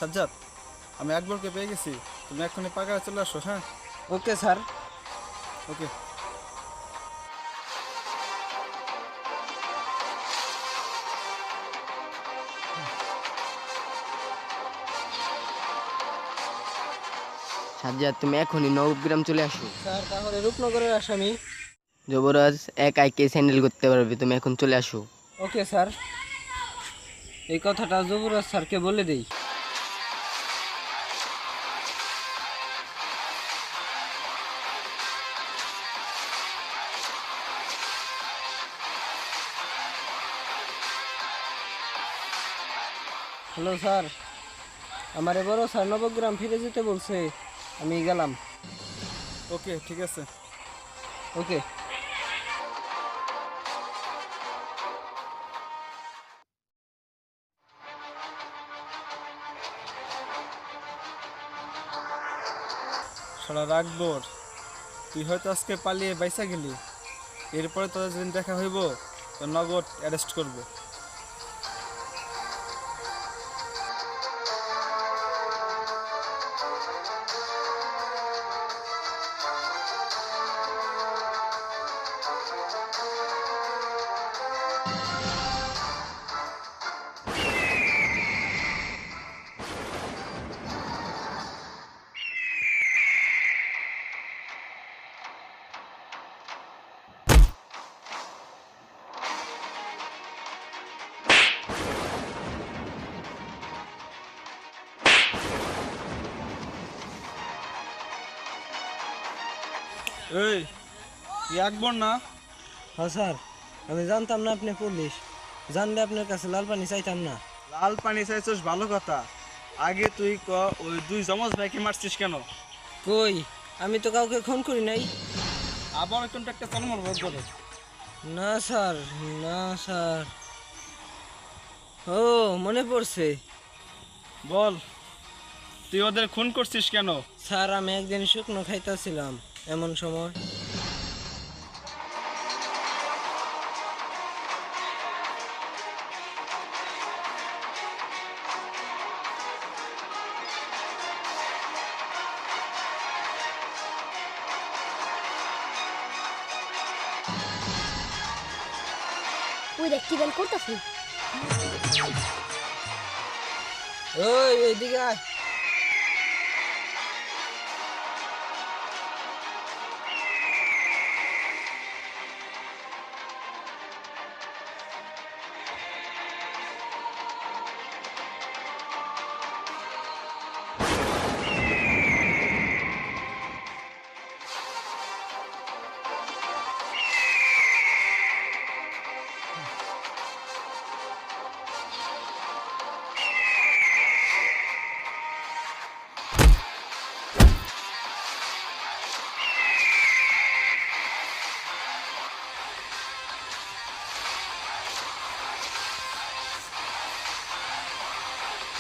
সাজ্জাদ, আমি একবারকে পেয়ে গেছি। তুমি এখনই পাকায় চলে আসো। হ্যাঁ, ওকে স্যার। ওকে। সাজ্জাদ, তুমি এখনই নবগ্রাম চলে আসো। স্যার তাহলে রূপনগরের আসামি। যুবরাজ একাই কেস হ্যান্ডেল করতে পারবে, তুমি এখন চলে আসো। ওকে স্যার, এই কথাটা যুবরাজ স্যারকে বলে দেই। হ্যালো স্যার, আমার বড় স্যার নবগ্রাম ফিরে যেতে বলছে, আমি গেলাম। ওকে, ঠিক আছে। ওকে। সারা রাখবর, তুই হয়তো আজকে পালিয়ে বাইসা গেলি, এরপরে তোদের যেদিন দেখা হইব তোর নগদ অ্যারেস্ট করবো। এই, তুই একবার না? হ্যাঁ স্যার, আমি জানতাম না আপনি পুলিশ, জানলে আপনার কাছে লাল পানি চাইতাম না। লাল পানি চাইছিস ভালো কথা, আগে তুই ক ওই দুই জমজ ভাইকে মারছিস কেন? কই, আমি তো কাউকে খুন করি নাই। আবার কিন্তু একটা চলমল ভোগ করে। না স্যার, না স্যার। ও, মনে পড়ছে। বল, তুই ওদের খুন করছিস কেন? স্যার আমি একদিন শুকনো খাইতেছিলাম, এমন সময় ওই দেখ কি বেল করতেছি। ওই এইদিকে আয়।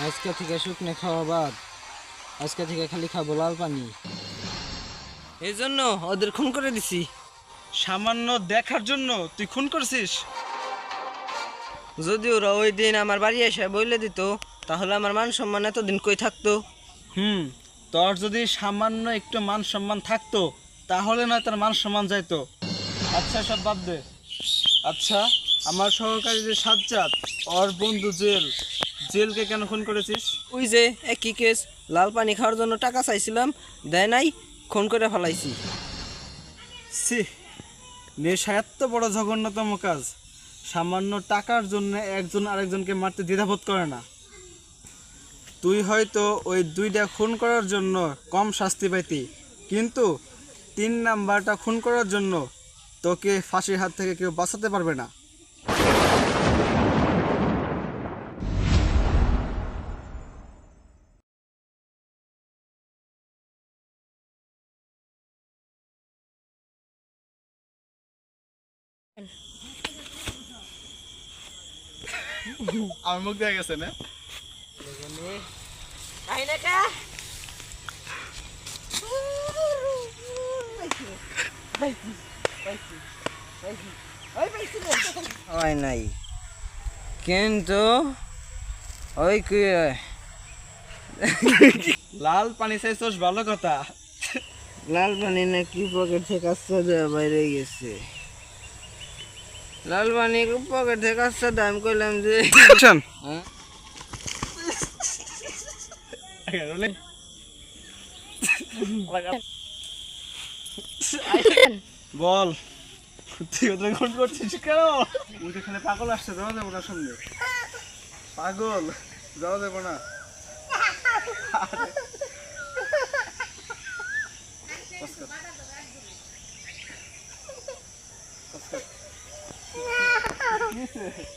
আজকে থেকে শুকনো খাওয়া বাদ, আজকে থেকে খালি খাবো লাল পানি। এই জন্য ওদের খুন করে দিছি। সামান্য দেখার জন্য তুই খুন করছিস? যদি ওরা ওই দিন আমার বাড়ি এসে বইলে দিত, তাহলে আমার মান সম্মান এতদিন কই থাকতো। তোর যদি সামান্য একটু মান সম্মান থাকতো তাহলে নয় তার মান সম্মান যাইতো। আচ্ছা, সব বাদ দে। আচ্ছা, আমার সহকারী যে সাজ্জাদ, ওর বন্ধু জেলকে কেন খুন করেছিস? ওই যে একই কেস, লাল পানি খাওয়ার জন্য টাকা চাইছিলাম, দেয় নাই, খুন করে ফেলাইছি। সি, নেশা এত বড় জঘন্যতম কাজ, সামান্য টাকার জন্য একজন আরেকজনকে মারতে দ্বিধাবোধ করে না। তুই হয়তো ওই দুইটা খুন করার জন্য কম শাস্তি পাইতি, কিন্তু 3 নাম্বারটা খুন করার জন্য তোকে ফাঁসির হাত থেকে কেউ বাঁচাতে পারবে না। আমার মুখ দেখা গেছে না? হয় নাই, কিন্তু ওই কি লাল পানি চাইছস ভালো কথা, লাল পানি নাকি পকেট থেকে কাঁচা দেওয়া বাইরে গেছে। লাল পানি পকেট থেকে কাঁচা দেওয়া, আমি কইলাম যে হ্যাঁ? বল তুই ওদের কোন করছিস কেন? উঠে খালি পাগল আসছে, যাওয়া যাবো না সামনে, পাগল যাওয়া যাবো না। আরে